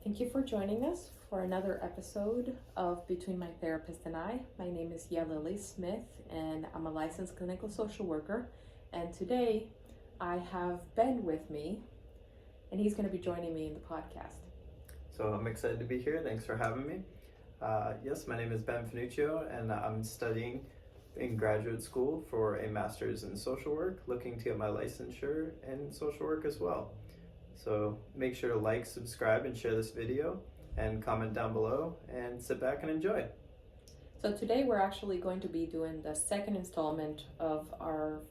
Thank you for joining us for another episode of Between My Therapist and I. My name is Lily Smith, and I'm a licensed clinical social worker. And today I have Ben with me, and he's going to be joining me in the podcast. So I'm excited to be here. Thanks for having me. Yes, my name is Ben Finuccio, and I'm studying in graduate school for a master's in social work, looking to get my licensure in social work as well. So make sure to like, subscribe, and share this video, and comment down below, and sit back and enjoy. So today we're actually going to be doing the second installment of our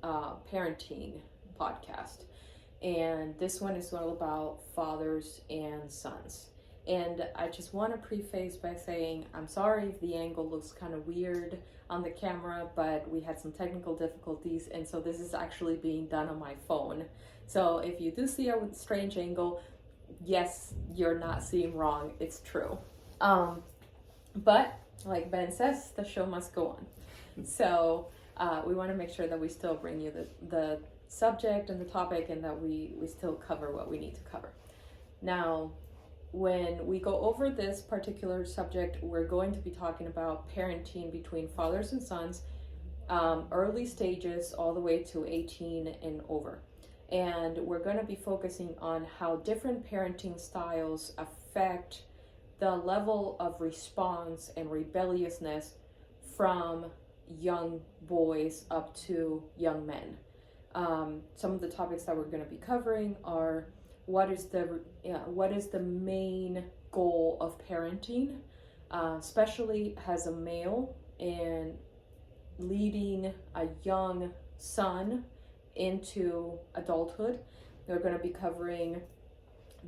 parenting podcast. And this one is all about fathers and sons. And I just want to preface by saying I'm sorry if the angle looks kind of weird on the camera, but we had some technical difficulties, and so this is actually being done on my phone. So if you do see a strange angle, yes, you're not seeing wrong, it's true. But like Ben says, the show must go on. So we want to make sure that we still bring you the subject and the topic, and that we still cover what we need to cover. Now, when we go over this particular subject, we're going to be talking about parenting between fathers and sons, early stages all the way to 18 and over. And we're going to be focusing on how different parenting styles affect the level of response and rebelliousness from young boys up to young men. Some of the topics that we're going to be covering are what is the main goal of parenting, especially as a male, and leading a young son into adulthood. We're going to be covering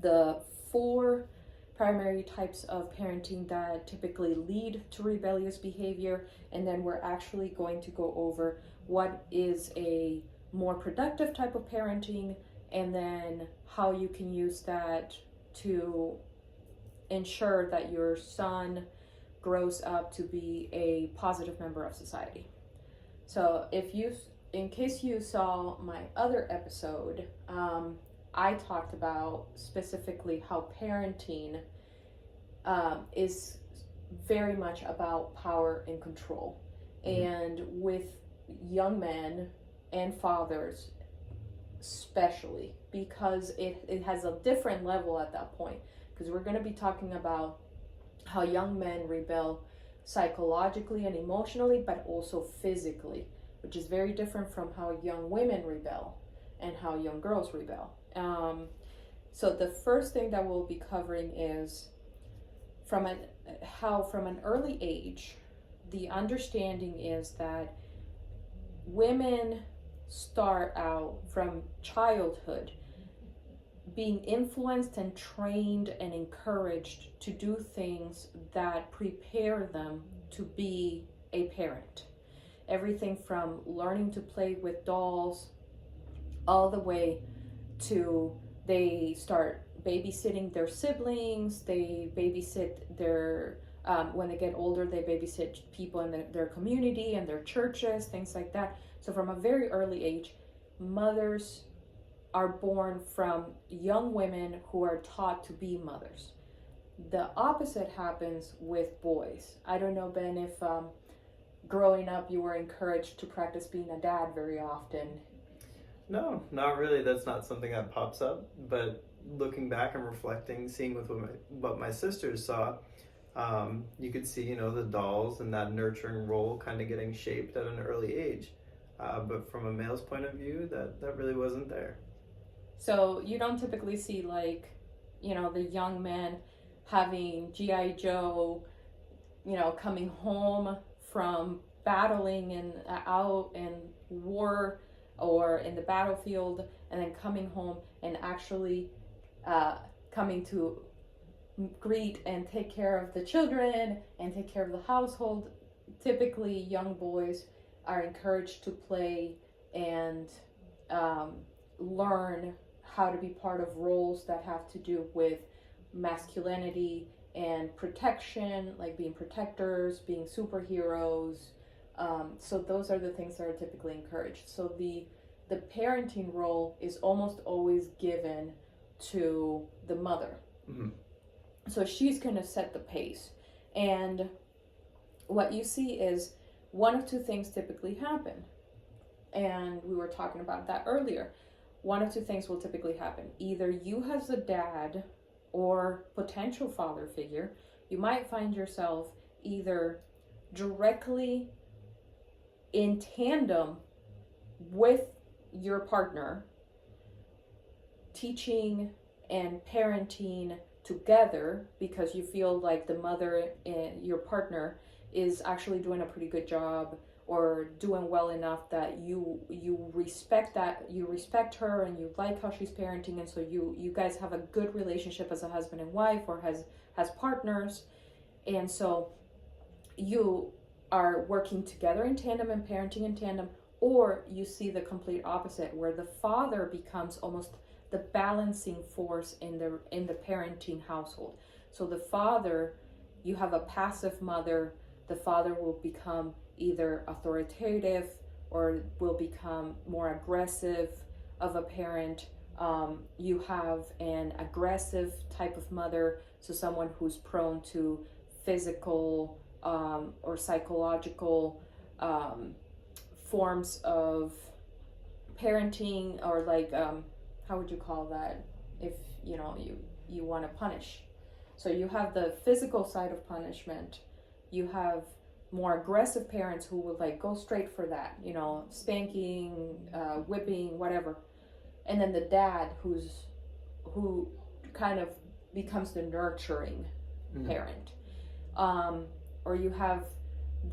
the 4 primary types of parenting that typically lead to rebellious behavior, and then we're actually going to go over what is a more productive type of parenting, and then how you can use that to ensure that your son grows up to be a positive member of society. So in case you saw my other episode, I talked about specifically how parenting is very much about power and control. And with young men and fathers especially, because it has a different level at that point, because we're going to be talking about how young men rebel psychologically and emotionally, but also physically, which is very different from how young women rebel and how young girls rebel. So the first thing that we'll be covering is how from an early age, the understanding is that women start out from childhood being influenced and trained and encouraged to do things that prepare them to be a parent. Everything from learning to play with dolls all the way to they start babysitting their siblings, they babysit their when they get older, they babysit people in their community and their churches, things like that. So from a very early age, mothers are born from young women who are taught to be mothers. The opposite happens with boys. I don't know, Ben, if growing up you were encouraged to practice being a dad very often. No, not really. That's not something that pops up. But looking back and reflecting, seeing with what my sisters saw, you could see, the dolls and that nurturing role kind of getting shaped at an early age. But from a male's point of view, that really wasn't there. So you don't typically see the young men having G.I. Joe, coming home from battling and out in war or in the battlefield, and then coming home and actually coming to greet and take care of the children and take care of the household. Typically, young boys are encouraged to play and learn how to be part of roles that have to do with masculinity and protection, like being protectors, being superheroes. So those are the things that are typically encouraged. So the parenting role is almost always given to the mother. Mm-hmm. So she's going to set the pace. And what you see is one of two things typically happen. And we were talking about that earlier. One of two things will typically happen. Either you, as a dad or potential father figure, you might find yourself either directly in tandem with your partner, teaching and parenting together because you feel like the mother and your partner is actually doing a pretty good job or doing well enough that you respect her and you like how she's parenting, and so you guys have a good relationship as a husband and wife or has partners, and so you are working together in tandem and parenting in tandem. Or you see the complete opposite, where the father becomes almost the balancing force in the parenting household. So the father, you have a passive mother, the father will become either authoritative or will become more aggressive of a parent. You have an aggressive type of mother, so someone who's prone to physical or psychological forms of parenting, or like how would you call that, if you want to punish. So you have the physical side of punishment, you have more aggressive parents who would like go straight for that, spanking, whipping, whatever. And then the dad who kind of becomes the nurturing parent. Or you have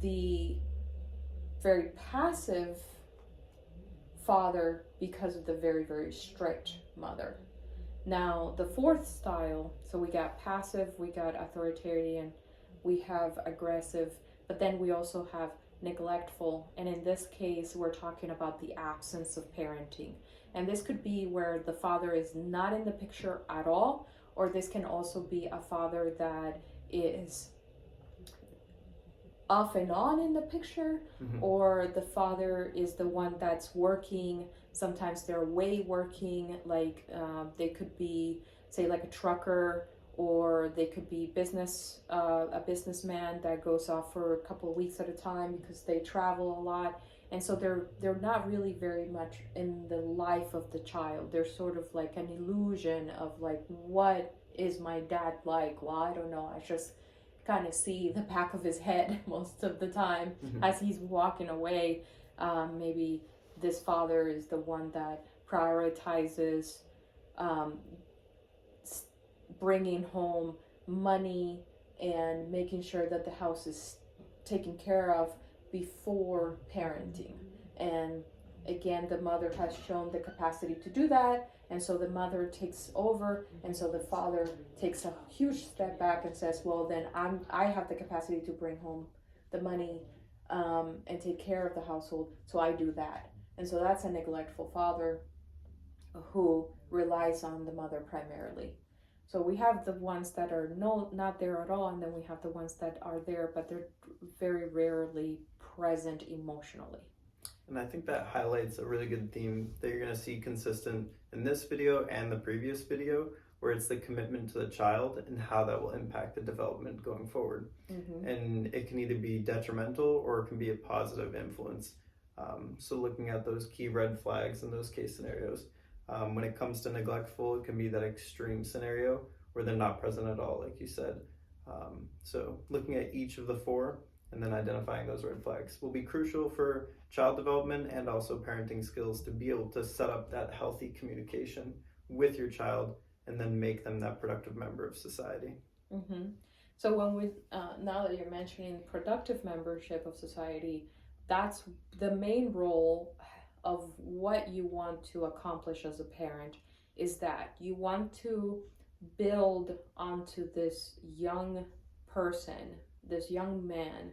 the very passive father because of the very, very strict mother. Now, the fourth style, so we got passive, we got authoritarian, we have aggressive, but then we also have neglectful. And in this case, we're talking about the absence of parenting. And this could be where the father is not in the picture at all, or this can also be a father that is off and on in the picture, or the father is the one that's working. Sometimes they're away working, like they could be, say, like a trucker, or they could be a businessman that goes off for a couple of weeks at a time because they travel a lot, and so they're not really very much in the life of the child. They're sort of like an illusion of like, what is my dad like? Well, I don't know, I just kind of see the back of his head most of the time as he's walking away. Maybe this father is the one that prioritizes bringing home money and making sure that the house is taken care of before parenting. And again, the mother has shown the capacity to do that, and so the mother takes over, and so the father takes a huge step back and says, well, then I have the capacity to bring home the money and take care of the household, so I do that. And so that's a neglectful father who relies on the mother primarily. So we have the ones that are not there at all, and then we have the ones that are there, but they're very rarely present emotionally. And I think that highlights a really good theme that you're going to see consistent in this video and the previous video, where it's the commitment to the child and how that will impact the development going forward. And it can either be detrimental or it can be a positive influence. So looking at those key red flags in those case scenarios. When it comes to neglectful, it can be that extreme scenario where they're not present at all, like you said. So looking at each of the four and then identifying those red flags will be crucial for child development and also parenting skills to be able to set up that healthy communication with your child and then make them that productive member of society. So when we now that you're mentioning productive membership of society, that's the main role of what you want to accomplish as a parent, is that you want to build onto this young person, this young man,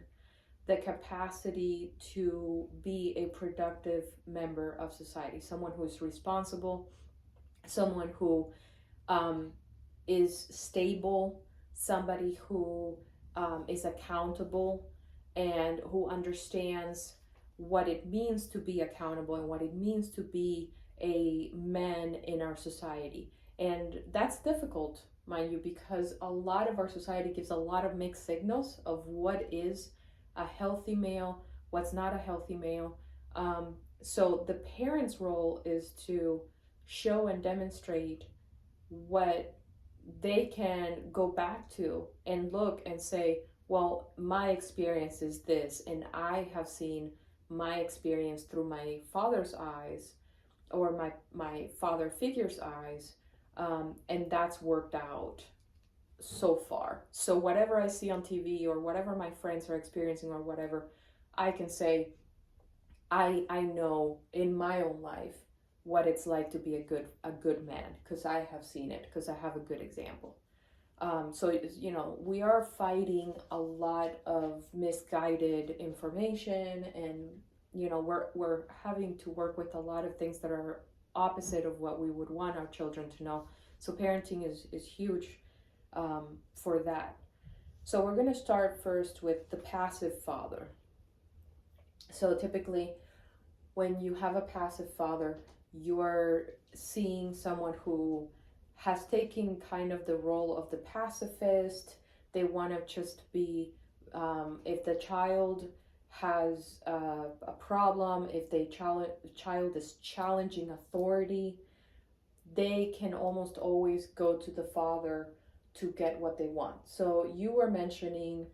the capacity to be a productive member of society, someone who is responsible, someone who is stable, somebody who is accountable, and who understands what it means to be accountable and what it means to be a man in our society. And that's difficult mind you, because a lot of our society gives a lot of mixed signals of what is a healthy male, what's not a healthy male. So the parent's role is to show and demonstrate what they can go back to and look and say, well, my experience is this, and I have seen my experience through my father's eyes, or my father figure's eyes, and that's worked out so far. So whatever I see on TV or whatever my friends are experiencing or whatever, I can say I know in my own life what it's like to be a good man, because I have seen it, because I have a good example. So we are fighting a lot of misguided information, and we're having to work with a lot of things that are opposite of what we would want our children to know. So parenting is huge for that. So we're going to start first with the passive father. So typically, when you have a passive father, you're seeing someone who has taken kind of the role of the pacifist. They want to just be, if the child has a problem, if the child is challenging authority, they can almost always go to the father to get what they want. So you were mentioning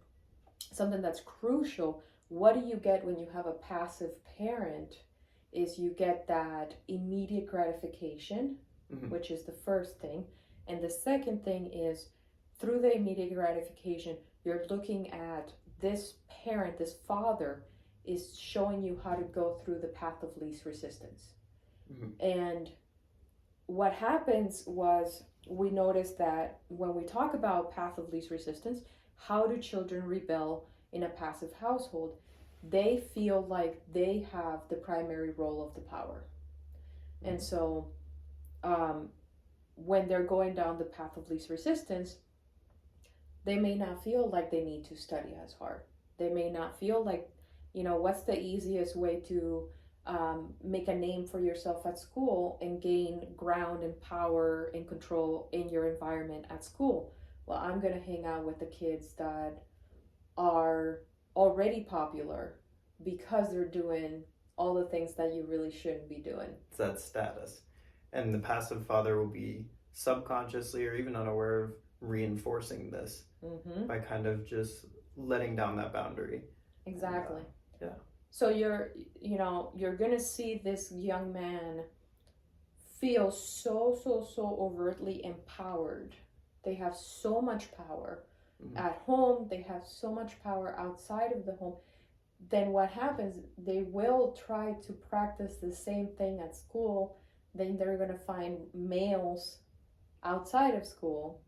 something that's crucial. What do you get when you have a passive parent? Is you get that immediate gratification, which is the first thing. And the second thing is, through the immediate gratification, you're looking at this parent, this father, is showing you how to go through the path of least resistance. And what happens was, we noticed that when we talk about path of least resistance, how do children rebel in a passive household? They feel like they have the primary role of the power. And so when they're going down the path of least resistance, they may not feel like they need to study as hard. They may not feel like, what's the easiest way to make a name for yourself at school and gain ground and power and control in your environment at school? Well, I'm going to hang out with the kids that are already popular, because they're doing all the things that you really shouldn't be doing. It's that status. And the passive father will be subconsciously or even unaware of reinforcing this by kind of just letting down that boundary. Exactly. Yeah. So you're going to see this young man feel so overtly empowered. They have so much power at home, they have so much power outside of the home. Then what happens, they will try to practice the same thing at school. Then they're going to find males outside of school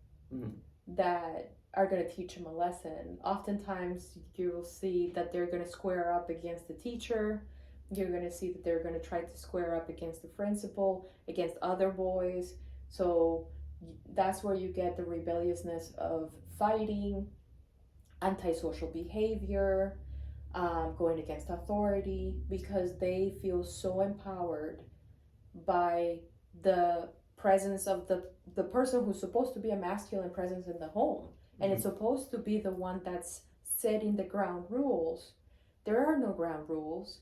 that are going to teach them a lesson. Oftentimes you will see that they're going to square up against the teacher. You're going to see that they're going to try to square up against the principal, against other boys. So that's where you get the rebelliousness of fighting, antisocial behavior, going against authority, because they feel so empowered by the presence of the person who's supposed to be a masculine presence in the home. And it's supposed to be the one that's setting the ground rules. There are no ground rules.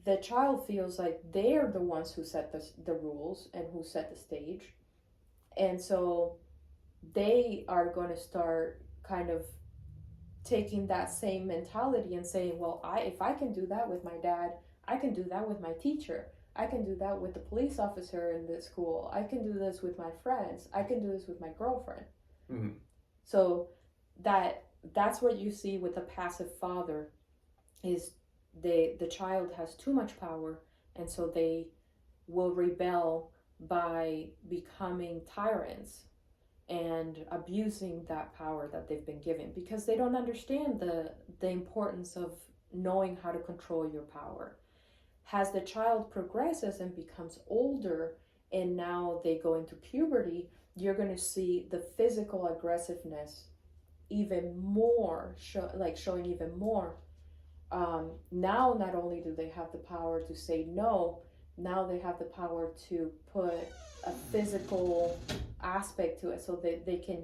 The child feels like they're the ones who set the rules and who set the stage. And so they are going to start kind of taking that same mentality and saying, well, if I can do that with my dad, I can do that with my teacher. I can do that with the police officer in the school. I can do this with my friends. I can do this with my girlfriend. So that's what you see with a passive father, is the child has too much power, and so they will rebel by becoming tyrants and abusing that power that they've been given, because they don't understand the importance of knowing how to control your power. As the child progresses and becomes older, and now they go into puberty, you're going to see the physical aggressiveness even more, showing even more. Now, not only do they have the power to say no, now they have the power to put a physical aspect to it, so that they can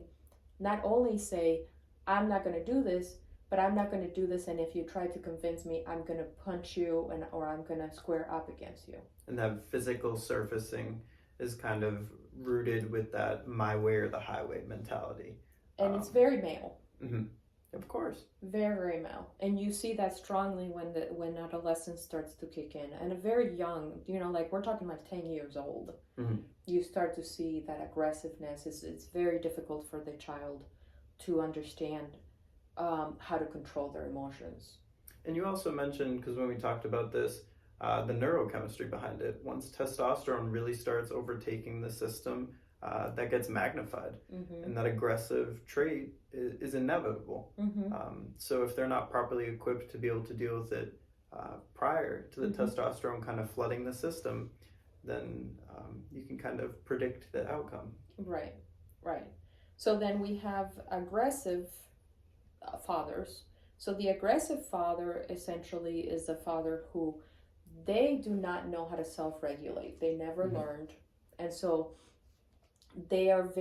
not only say, I'm not going to do this, but I'm not going to do this, and if you try to convince me, I'm going to punch you, or I'm going to square up against you. And that physical surfacing is kind of rooted with that my way or the highway mentality. And it's very male. Mm-hmm. Of course. Very, very male. And you see that strongly when adolescence starts to kick in. And a very young, like we're talking like 10 years old, mm-hmm. you start to see that aggressiveness. It's very difficult for the child to understand how to control their emotions. And you also mentioned, because when we talked about this, the neurochemistry behind it. Once testosterone really starts overtaking the system, that gets magnified. Mm-hmm. And that aggressive trait is inevitable. Mm-hmm. So if they're not properly equipped to be able to deal with it prior to the mm-hmm. testosterone kind of flooding the system, then you can kind of predict the outcome. Right. So then we have aggressive fathers. So the aggressive father essentially is the father who they do not know how to self-regulate. They never mm-hmm. learned. And so they are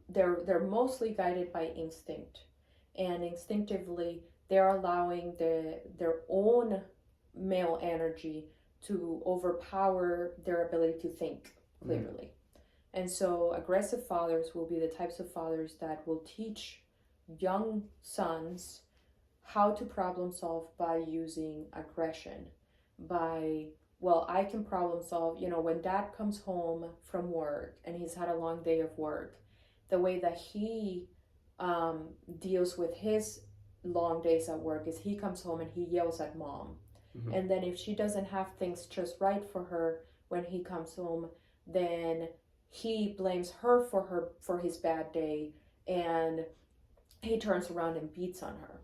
they're mostly guided by instinct. And instinctively, they're allowing their own male energy to overpower their ability to think clearly. Mm-hmm. And so aggressive fathers will be the types of fathers that will teach young sons how to problem solve by using aggression, I can problem solve. When dad comes home from work and he's had a long day of work, the way that he deals with his long days at work is he comes home and he yells at mom. Mm-hmm. And then if she doesn't have things just right for her when he comes home, then he blames her for his bad day, and he turns around and beats on her.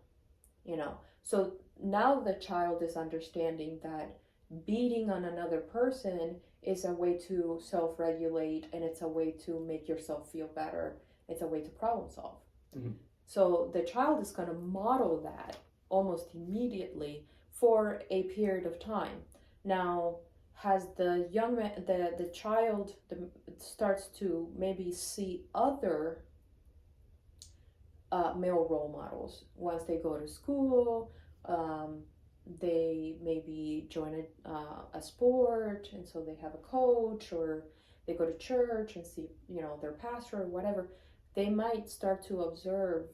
So now the child is understanding that beating on another person is a way to self-regulate, and it's a way to make yourself feel better. It's a way to problem solve. Mm-hmm. So the child is going to model that almost immediately for a period of time. Now, as the young man, the child starts to maybe see other male role models once they go to school, they maybe join a sport, and so they have a coach, or they go to church and see their pastor or whatever. They might start to observe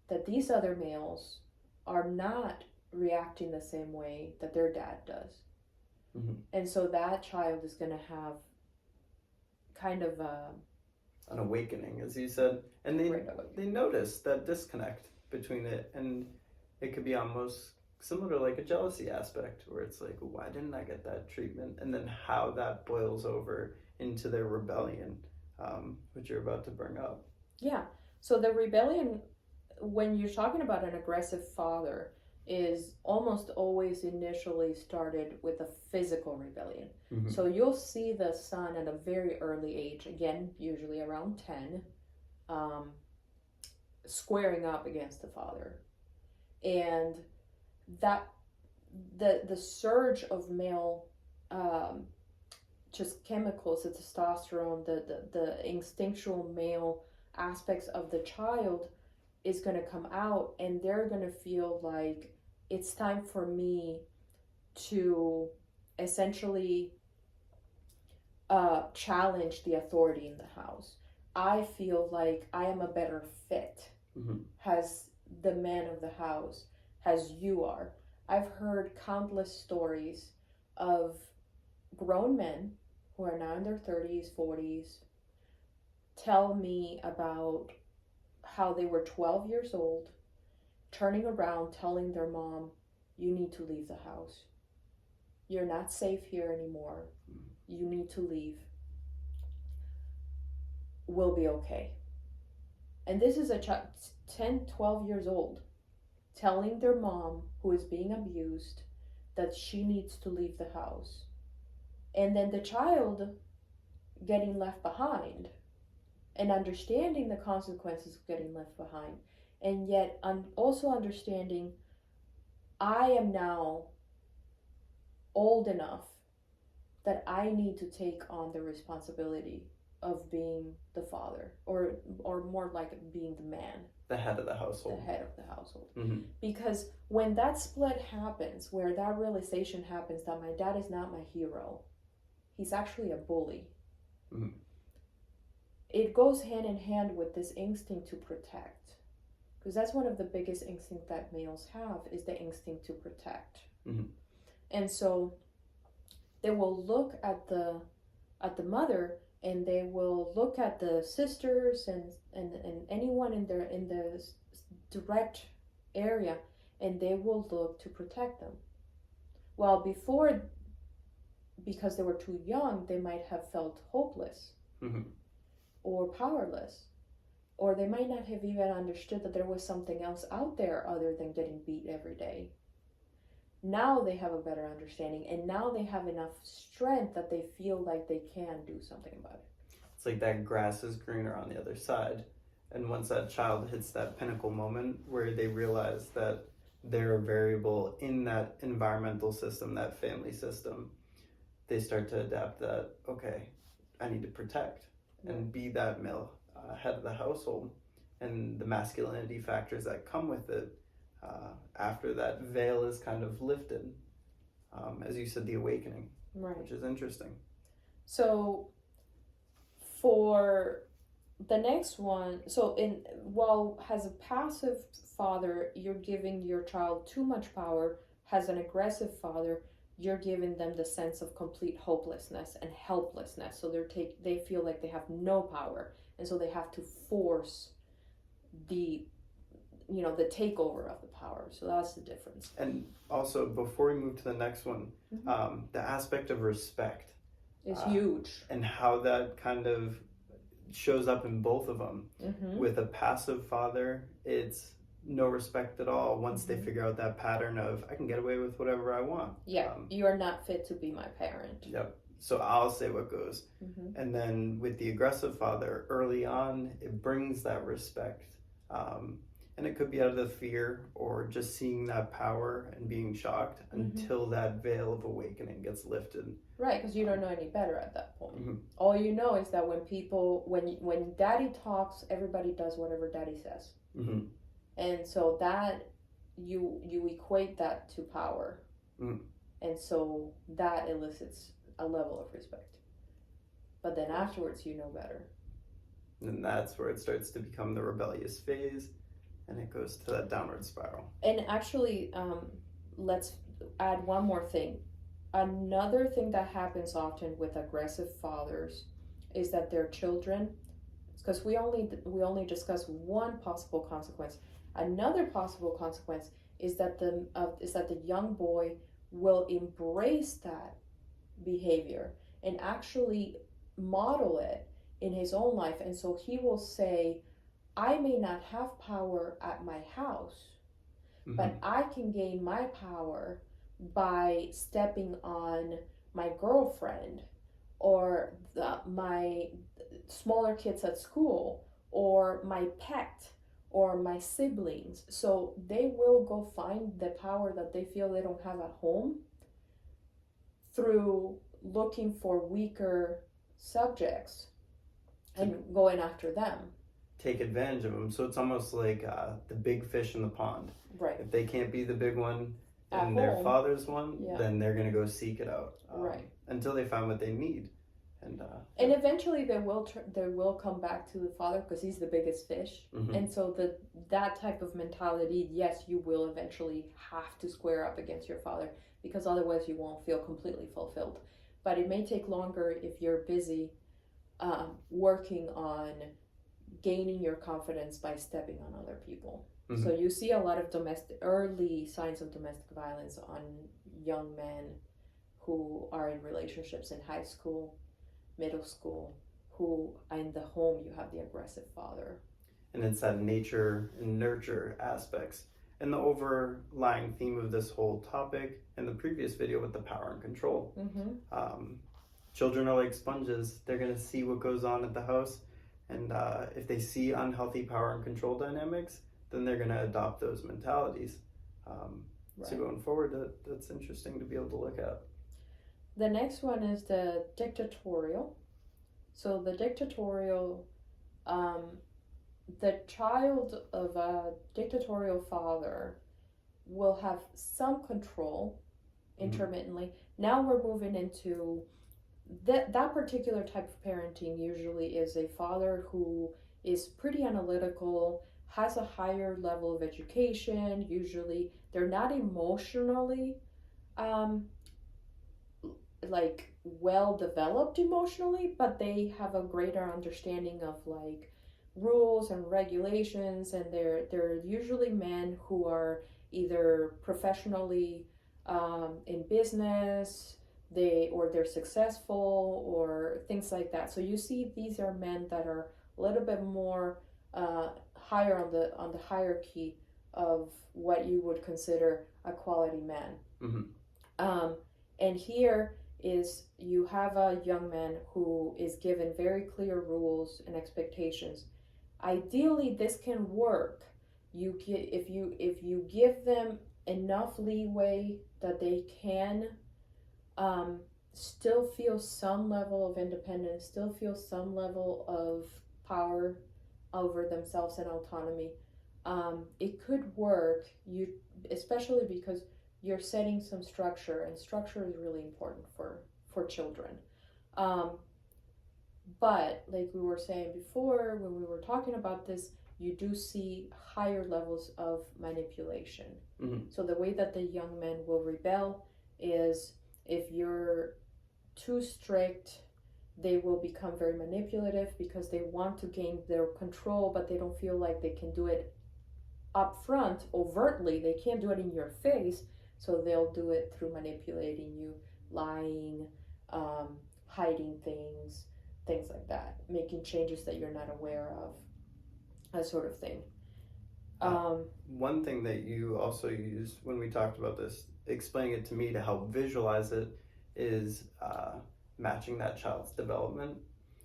that these other males are not reacting the same way that their dad does. Mm-hmm. And so that child is going to have kind of an awakening, as you said, and they notice that disconnect between it, and it could be almost similar to like a jealousy aspect, where it's like, why didn't I get that treatment? And then how that boils over into their rebellion, which you're about to bring up. Yeah. So the rebellion, when you're talking about an aggressive father, is almost always initially started with a physical rebellion. Mm-hmm. So you'll see the son at a very early age, again, usually around 10, squaring up against the father. And that the surge of male just chemicals, the testosterone, the instinctual male aspects of the child is going to come out, and they're going to feel like it's time for me to essentially challenge the authority in the house. I feel like I am a better fit mm-hmm. as the man of the house, as you are. I've heard countless stories of grown men who are now in their 30s, 40s, tell me about how they were 12 years old, turning around, telling their mom, you need to leave the house. You're not safe here anymore. You need to leave. We'll be okay. And this is a child, 10, 12 years old, telling their mom, who is being abused, that she needs to leave the house. And then the child getting left behind and understanding the consequences of getting left behind, and yet also understanding I am now old enough that I need to take on the responsibility of being the father, or more like being the man, The head of the the household. head of the household. Mm-hmm. Because when that split happens, where that realization happens that my dad is not my hero, he's actually a bully. Mm-hmm. It goes hand in hand with this instinct to protect, because that's one of the biggest instincts that males have, is the instinct to protect. Mm-hmm. And so they will look at the mother, and they will look at the sisters and anyone in the direct area, and they will look to protect them. Well, before, because they were too young, they might have felt hopeless, Mm-hmm. or powerless, or they might not have even understood that there was something else out there other than getting beat every day. Now they have a better understanding, and now they have enough strength that they feel like they can do something about it. It's like that grass is greener on the other side. And once that child hits that pinnacle moment where they realize that they're a variable in that environmental system, that family system, they start to adapt that, okay, I need to protect and be that male head of the household, and the masculinity factors that come with it after that veil is kind of lifted. As you said, the awakening, Right. which is interesting. So for the next one, so as a passive father, you're giving your child too much power. As an aggressive father, you're giving them the sense of complete hopelessness and helplessness. So they feel like they have no power, and so they have to force the takeover of the power. So that's the difference. And also, before we move to the next one, the aspect of respect is huge, and how that kind of shows up in both of them. Mm-hmm. With a passive father, it's no respect at all once they figure out that pattern of, I can get away with whatever I want. Yeah, you are not fit to be my parent. Yep. So I'll say what goes. Mm-hmm. And then with the aggressive father, early on, it brings that respect. And it could be out of the fear or just seeing that power and being shocked until that veil of awakening gets lifted. Right, because you don't know any better at that point. Mm-hmm. All you know is that when daddy talks, everybody does whatever daddy says. Mm-hmm. And so that you equate that to power. Mm-hmm. And so that elicits a level of respect. But then afterwards, you know better. And that's where it starts to become the rebellious phase, and it goes to that downward spiral. And actually, let's add one more thing. Another thing that happens often with aggressive fathers is that their children, because we only discuss one possible consequence. Another possible consequence is that the young boy will embrace that behavior and actually model it in his own life, and so he will say, I may not have power at my house, but I can gain my power by stepping on my girlfriend, or my smaller kids at school, or my pet, or my siblings. So they will go find the power that they feel they don't have at home through looking for weaker subjects and going after them. Take advantage of them. So it's almost like the big fish in the pond. Right. If they can't be the big one and At their home, father's one, then they're going to go seek it out. Right. Until they find what they need. And eventually they will come back to the father because he's the biggest fish. And so that type of mentality, yes, you will eventually have to square up against your father, because otherwise you won't feel completely fulfilled. But it may take longer if you're busy working on gaining your confidence by stepping on other people. So you see a lot of early signs of domestic violence on young men who are in relationships in high school, middle school, who in the home you have the aggressive father. And it's that nature and nurture aspects. And the overlying theme of this whole topic in the previous video with the power and control. Children are like sponges. They're going to see what goes on at the house. And if they see unhealthy power and control dynamics, then they're going to adopt those mentalities. So going forward, that's interesting to be able to look at. The next one is the dictatorial. So the dictatorial, um, the child of a dictatorial father will have some control Mm-hmm. intermittently. Now we're moving into that particular type of parenting. Usually is a father who is pretty analytical, has a higher level of education. Usually they're not emotionally um, like well developed emotionally, but they have a greater understanding of like rules and regulations, and they're usually men who are either professionally in business, they're successful or things like that. So you see these are men that are a little bit more higher on the hierarchy of what you would consider a quality man. Mm-hmm. um, and here is you have a young man who is given very clear rules and expectations. Ideally, this can work. If you give them enough leeway that they can um, still feel some level of independence, still feel some level of power over themselves and autonomy. It could work. Especially because you're setting some structure, and structure is really important for children. Um, but like we were saying before, when we were talking about this, you do see higher levels of manipulation. Mm-hmm. So the way that the young men will rebel is if you're too strict, they will become very manipulative because they want to gain their control, but they don't feel like they can do it up front overtly. They can't do it in your face, so they'll do it through manipulating you, lying, hiding things like that, making changes that you're not aware of, that sort of thing. One thing that you also used when we talked about this, explaining it to me to help visualize it, is matching that child's development.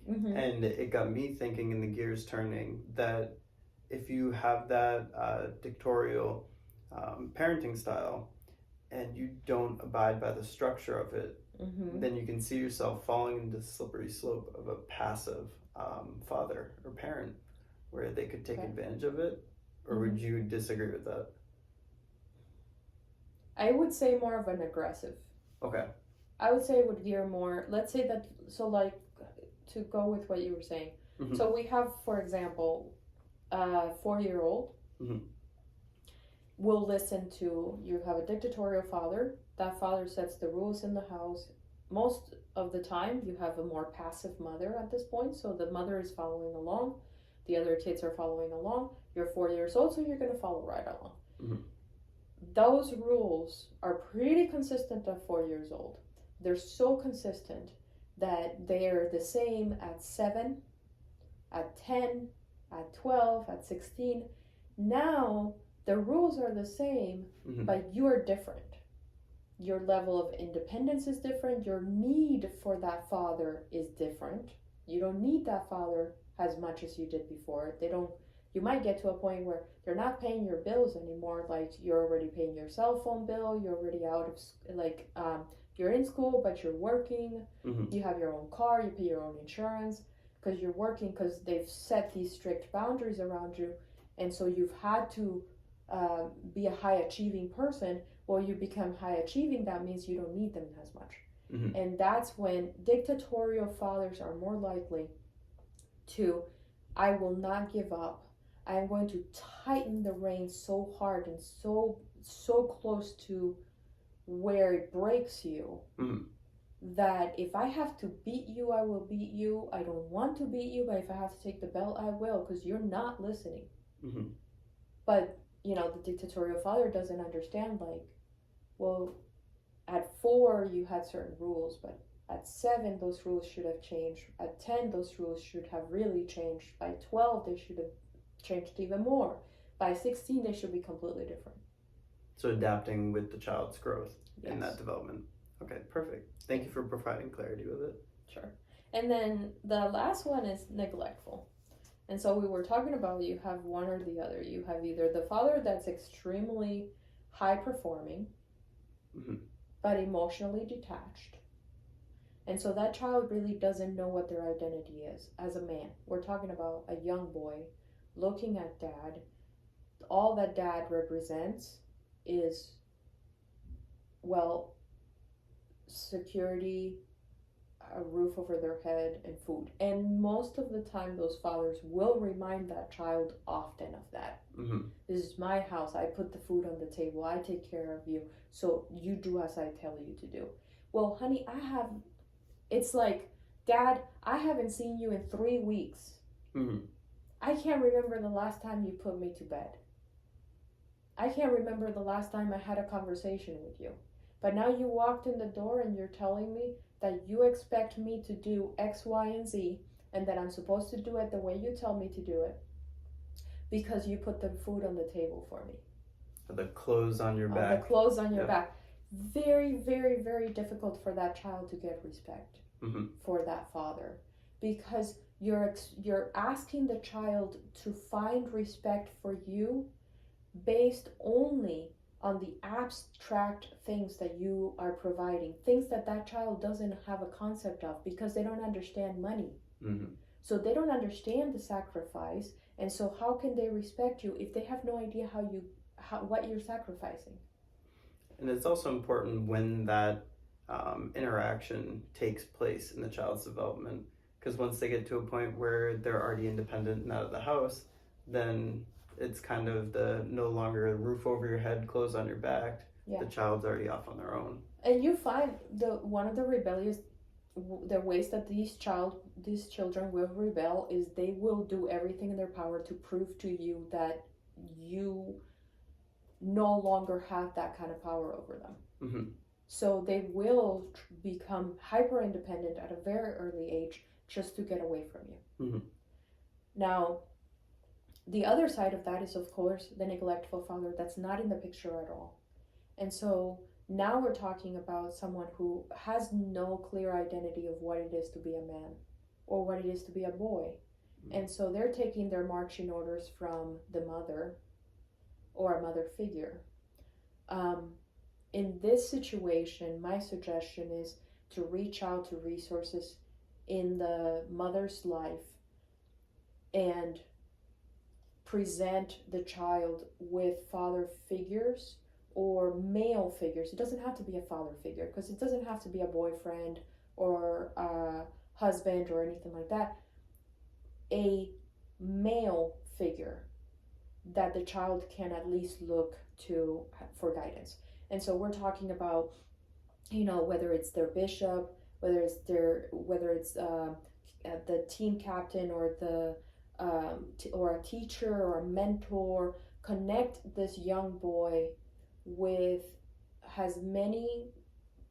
Mm-hmm. And it got me thinking, in the gears turning, that if you have that dictatorial parenting style and you don't abide by the structure of it, Mm-hmm. then you can see yourself falling into the slippery slope of a passive father or parent where they could take advantage of it. Or Mm-hmm. would you disagree with that? I would say more of an aggressive. Okay. I would say it would gear more, let's say that, so like to go with what you were saying. Mm-hmm. So we have, for example, a 4-year-old Mm-hmm. will listen to, you have a dictatorial father. That father sets the rules in the house. Most of the time, you have a more passive mother at this point. So the mother is following along. The other kids are following along. You're 4 years old, so you're going to follow right along. Mm-hmm. Those rules are pretty consistent at 4 years old. They're so consistent that they're the same at 7, at 10, at 12, at 16. Now, the rules are the same, Mm-hmm. but you're different. Your level of independence is different. Your need for that father is different. You don't need that father as much as you did before. You might get to a point where they're not paying your bills anymore. Like you're already paying your cell phone bill. You're already out of, you're in school, but you're working. Mm-hmm. You have your own car. You pay your own insurance because you're working, because they've set these strict boundaries around you. And so you've had to be a high achieving person. Well, you become high achieving, that means you don't need them as much. Mm-hmm. And that's when dictatorial fathers are more likely to, I will not give up. I'm going to tighten the reins so hard and so close to where it breaks you. Mm-hmm. That if I have to beat you, I will beat you. I don't want to beat you, but if I have to take the belt, I will, because you're not listening. Mm-hmm. But the dictatorial father doesn't understand, like, well, at 4 you had certain rules, but at 7 those rules should have changed. At 10 those rules should have really changed. By 12 they should have changed even more. By 16 they should be completely different. So adapting with the child's growth in that Yes. development. Okay, perfect. Thank you for providing clarity with it. Sure. And then the last one is neglectful. And so we were talking about, you have one or the other. You have either the father that's extremely high performing, Mm-hmm. but emotionally detached, And so that child really doesn't know what their identity is as a man. We're talking about a young boy looking at dad. All that dad represents is, well, security, a roof over their head, and food. And most of the time, those fathers will remind that child often of that. Mm-hmm. This is my house. I put the food on the table. I take care of you. So you do as I tell you to do. Well, honey, it's like, Dad, I haven't seen you in 3 weeks. Mm-hmm. I can't remember the last time you put me to bed. I can't remember the last time I had a conversation with you. But now you walked in the door and you're telling me that you expect me to do X, Y, and Z, and that I'm supposed to do it the way you tell me to do it because you put the food on the table for me. The clothes on your back. The clothes on your back. Very, very, very difficult for that child to get respect for that father, because you're asking the child to find respect for you based only on the abstract things that you are providing, things that child doesn't have a concept of because they don't understand money. Mm-hmm. So they don't understand the sacrifice, and so how can they respect you if they have no idea what you're sacrificing? And it's also important when that interaction takes place in the child's development, because once they get to a point where they're already independent and out of the house, then it's kind of the no longer a roof over your head, clothes on your back. Yeah. The child's already off on their own. And you find one of the ways that these children will rebel is they will do everything in their power to prove to you that you no longer have that kind of power over them. Mm-hmm. So they will become hyper independent at a very early age just to get away from you. Mm-hmm. Now, the other side of that is, of course, the neglectful father that's not in the picture at all. And so now we're talking about someone who has no clear identity of what it is to be a man or what it is to be a boy. Mm-hmm. And so they're taking their marching orders from the mother or a mother figure. In this situation, my suggestion is to reach out to resources in the mother's life and present the child with father figures or male figures. It doesn't have to be a father figure, because it doesn't have to be a boyfriend or a husband or anything like that. A male figure that the child can at least look to for guidance. And so we're talking about, whether it's their bishop, whether it's the team captain or or a teacher or a mentor. Connect this young boy with as many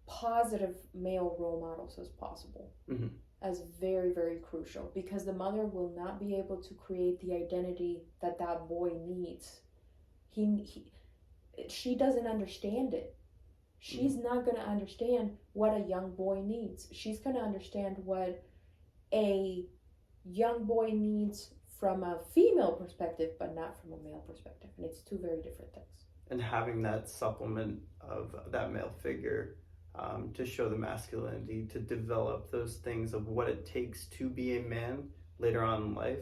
positive male role models as possible. Mm-hmm. As very, very crucial, because the mother will not be able to create the identity that boy needs. She doesn't understand it. She's not going to understand what a young boy needs. She's going to understand what a young boy needs from a female perspective, but not from a male perspective. And it's two very different things. And having that supplement of that male figure to show the masculinity, to develop those things of what it takes to be a man later on in life,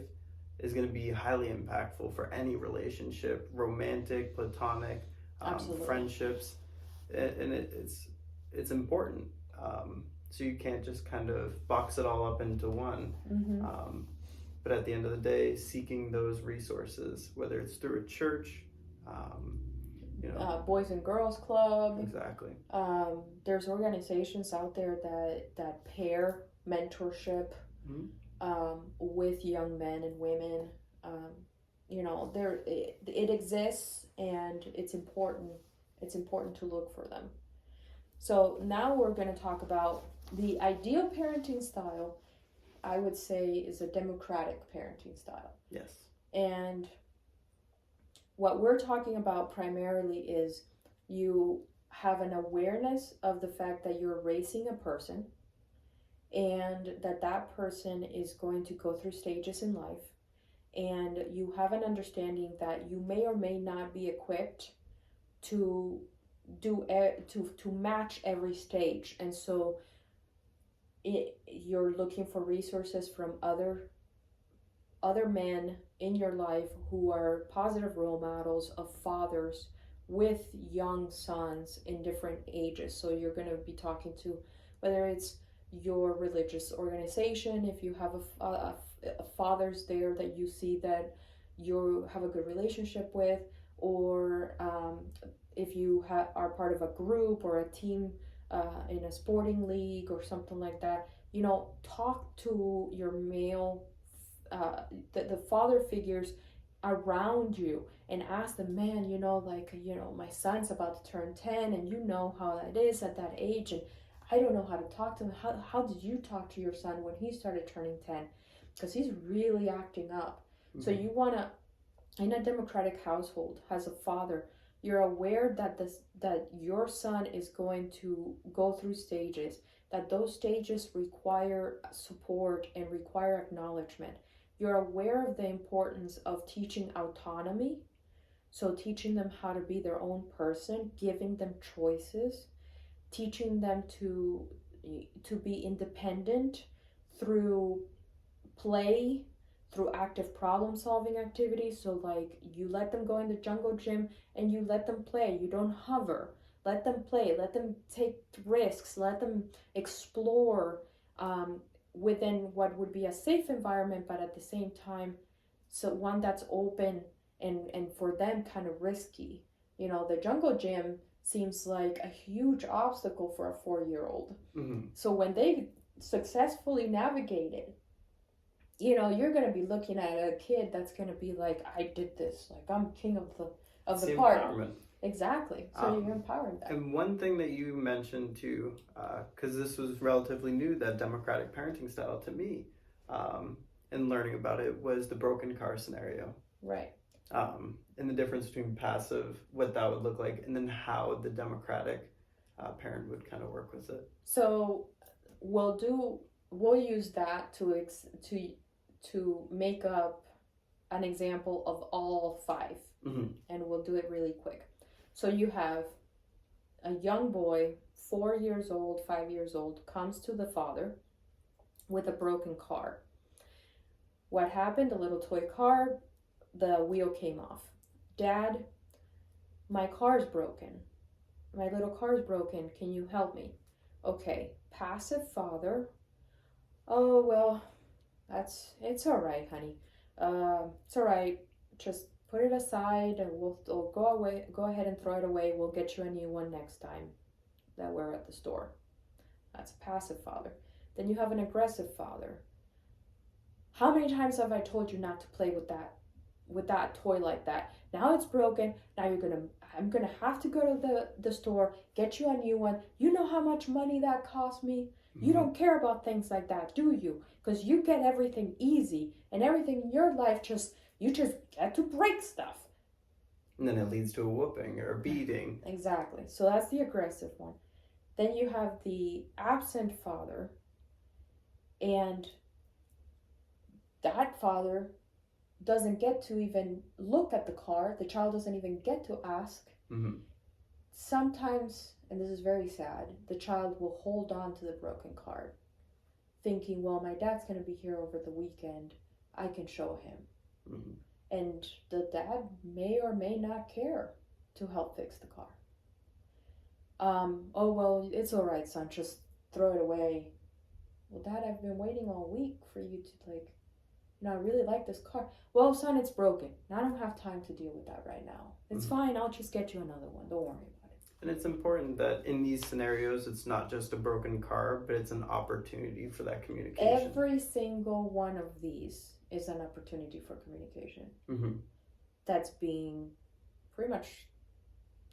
is going to be highly impactful for any relationship, romantic, platonic, friendships, and it's important. So you can't just kind of box it all up into one. Mm-hmm. But at the end of the day, seeking those resources, whether it's through a church, Boys and Girls Club. Exactly. There's organizations out there that pair mentorship with young men and women. It exists, and it's important. It's important to look for them. So now we're going to talk about the ideal parenting style. I would say is a democratic parenting style. Yes. And what we're talking about primarily is you have an awareness of the fact that you're raising a person and that person is going to go through stages in life, and you have an understanding that you may or may not be equipped to match every stage. And so you're looking for resources from other men in your life who are positive role models of fathers with young sons in different ages. So you're going to be talking to, whether it's your religious organization, if you have a fathers there that you see that you have a good relationship with, or if you are part of a group or a team in a sporting league or something like that. Talk to your male the father figures around you and ask them, man, my son's about to turn 10, and you know how that is at that age, and I don't know how to talk to him. How did you talk to your son when he started turning 10? Because he's really acting up. Mm-hmm. So you want to, in a democratic household, as a father, you're aware that your son is going to go through stages, that those stages require support and require acknowledgement. You're aware of the importance of teaching autonomy, so teaching them how to be their own person, giving them choices, teaching them to be independent through play, through active problem solving activities. So like you let them go in the jungle gym and you let them play. You don't hover. Let them play. Let them take risks. Let them explore within what would be a safe environment, but at the same time, so one that's open and for them kind of risky. The jungle gym seems like a huge obstacle for a 4-year-old. Mm-hmm. So when they successfully navigate it, you're going to be looking at a kid that's going to be like, I did this, like I'm king of the park. Empowerment. Exactly. So you're empowering them. And one thing that you mentioned too, because this was relatively new, that democratic parenting style to me, and learning about it, was the broken car scenario. Right. And the difference between passive, what that would look like, and then how the democratic parent would kind of work with it. So we'll use that to make up an example of all 5. Mm-hmm. And we'll do it really quick. So you have a young boy, 4 years old, 5 years old, comes to the father with a broken car. What happened? A little toy car, the wheel came off. Dad, my car's broken. My little car's broken. Can you help me? Okay. Passive father. Oh, well, it's all right, honey. It's all right. Just put it aside and we'll go ahead and throw it away. We'll get you a new one next time that we're at the store. That's a passive father. Then you have an aggressive father. How many times have I told you not to play with that toy like that? Now it's broken. Now I'm gonna have to go to the store, get you a new one. You know how much money that cost me? You don't care about things like that, do you? Because you get everything easy, and everything in your life you just get to break stuff. And then it leads to a whooping or a beating. Exactly. So that's the aggressive one. Then you have the absent father, and that father doesn't get to even look at the car. The child doesn't even get to ask. Mm-hmm. Sometimes, and this is very sad, the child will hold on to the broken car, thinking, well, my dad's going to be here over the weekend. I can show him. Mm-hmm. And the dad may or may not care to help fix the car. Oh, well, it's all right, son. Just throw it away. Well, Dad, I've been waiting all week for you to, I really like this car. Well, son, it's broken. I don't have time to deal with that right now. It's fine. I'll just get you another one. Don't worry about it. And it's important that in these scenarios, it's not just a broken car, but it's an opportunity for that communication. Every single one of these is an opportunity for communication. Mm-hmm. That's being pretty much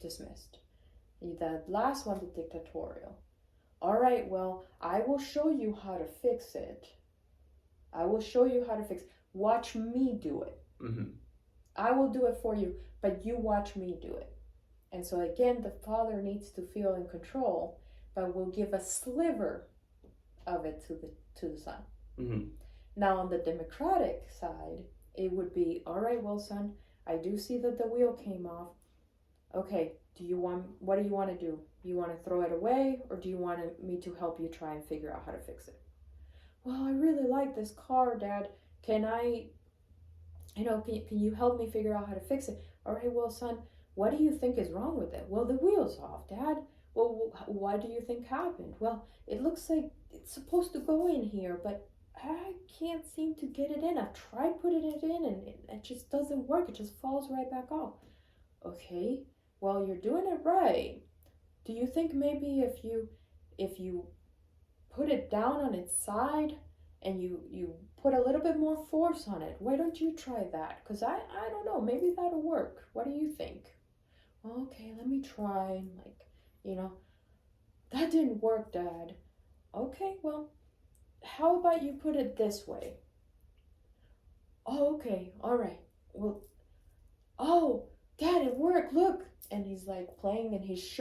dismissed. The last one, the dictatorial. All right, well, I will show you how to fix it. Watch me do it. Mm-hmm. I will do it for you, but you watch me do it. And so again, the father needs to feel in control, but will give a sliver of it to the son. Mm-hmm. Now on the democratic side, it would be, all right, well, son, I do see that the wheel came off. Okay, what do you want to do? You want to throw it away, or do you want me to help you try and figure out how to fix it? Well, I really like this car, Dad. Can I, can you help me figure out how to fix it? All right, well, son, what do you think is wrong with it? Well, the wheel's off, Dad. Well, what do you think happened? Well, it looks like it's supposed to go in here, but I can't seem to get it in. I've tried putting it in, and it just doesn't work. It just falls right back off. Okay, well, you're doing it right. Do you think maybe if you put it down on its side and you put a little bit more force on it, why don't you try that? Because I don't know, maybe that'll work. What do you think? Well, okay, let me try. Like, you know, that didn't work, Dad. Okay, well, how about you put it this way? Oh, okay, all right. Well, oh, Dad, it worked, look. And he's like playing and he's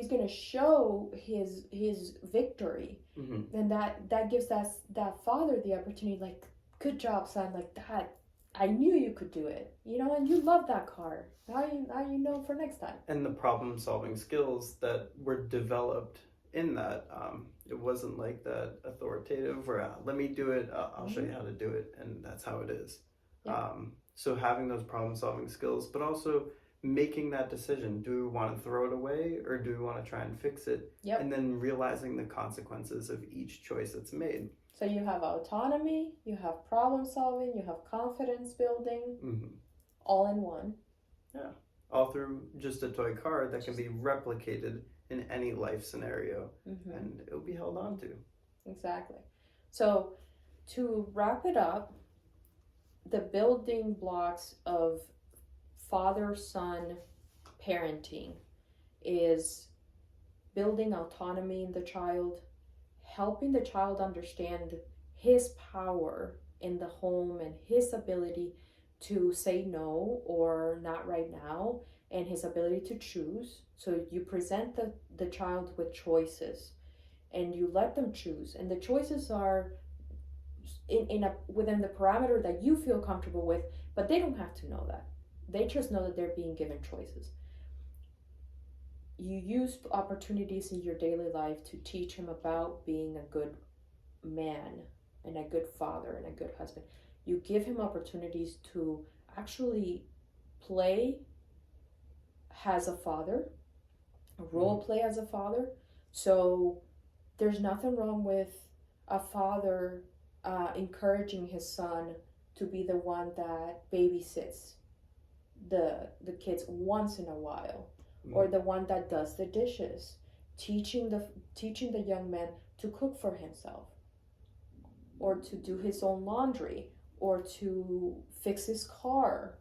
gonna show his victory. Mm-hmm. And that gives that father the opportunity, like, good job, son, like that. I knew you could do it, and you love that car. Now you know for next time. And the problem solving skills that were developed in that, it wasn't like that authoritative where let me do it, I'll show you how to do it, and that's how it is. Yeah. So having those problem solving skills, but also making that decision, do we want to throw it away or do we want to try and fix it? Yep. And then realizing the consequences of each choice that's made. So you have autonomy, you have problem solving, you have confidence building, Mm-hmm. all in one. Yeah, all through just a toy car that can be replicated in any life scenario, and it'll be held on to. Exactly. So to wrap it up, the building blocks of father-son parenting is building autonomy in the child, helping the child understand his power in the home and his ability to say no or not right now, and his ability to choose. So you present the child with choices and you let them choose, and the choices are within the parameter that you feel comfortable with, but they don't have to know that. They just know that they're being given choices. You use opportunities in your daily life to teach him about being a good man and a good father and a good husband. You give him opportunities to actually play as a father, role play as a father. So there's nothing wrong with a father encouraging his son to be the one that babysits the kids once in a while, or the one that does the dishes, teaching the young man to cook for himself, or to do his own laundry, or to fix his car.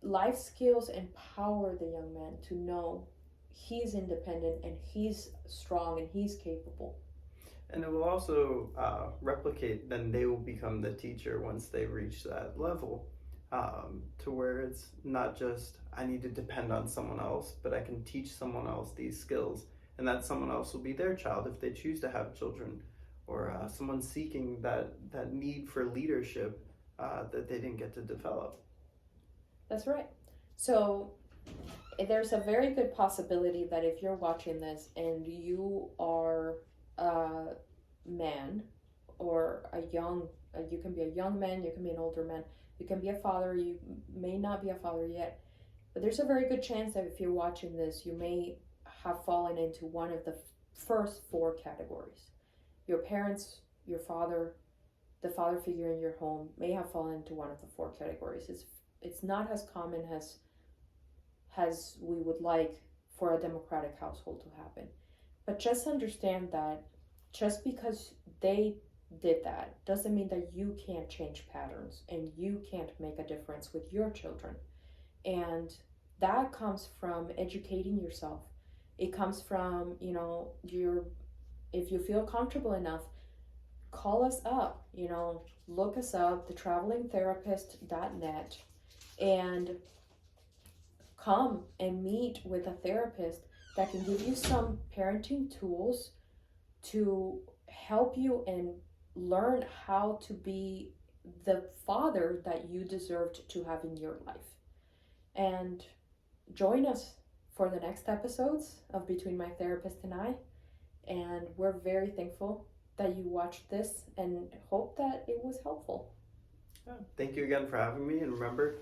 Life skills empower the young man to know he's independent and he's strong and he's capable. And it will also replicate, then they will become the teacher once they reach that level, to where it's not just, I need to depend on someone else, but I can teach someone else these skills, and that someone else will be their child if they choose to have children, or someone seeking that need for leadership that they didn't get to develop. That's right. So there's a very good possibility that if you're watching this and you are a man or you can be a young man, you can be an older man, you can be a father, you may not be a father yet, but there's a very good chance that if you're watching this, you may have fallen into one of the first four categories. Your parents, your father, the father figure in your home may have fallen into one of the four categories. It's not as common as we would like for a democratic household to happen. But just understand that just because they did that doesn't mean that you can't change patterns and you can't make a difference with your children. And that comes from educating yourself. It comes from, if you feel comfortable enough, call us up, look us up, thetravelingtherapist.net, and come and meet with a therapist that can give you some parenting tools to help you and learn how to be the father that you deserved to have in your life. And join us for the next episodes of Between My Therapist and I. And we're very thankful that you watched this and hope that it was helpful. Thank you again for having me. And remember,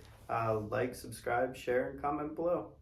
like, subscribe, share, and comment below.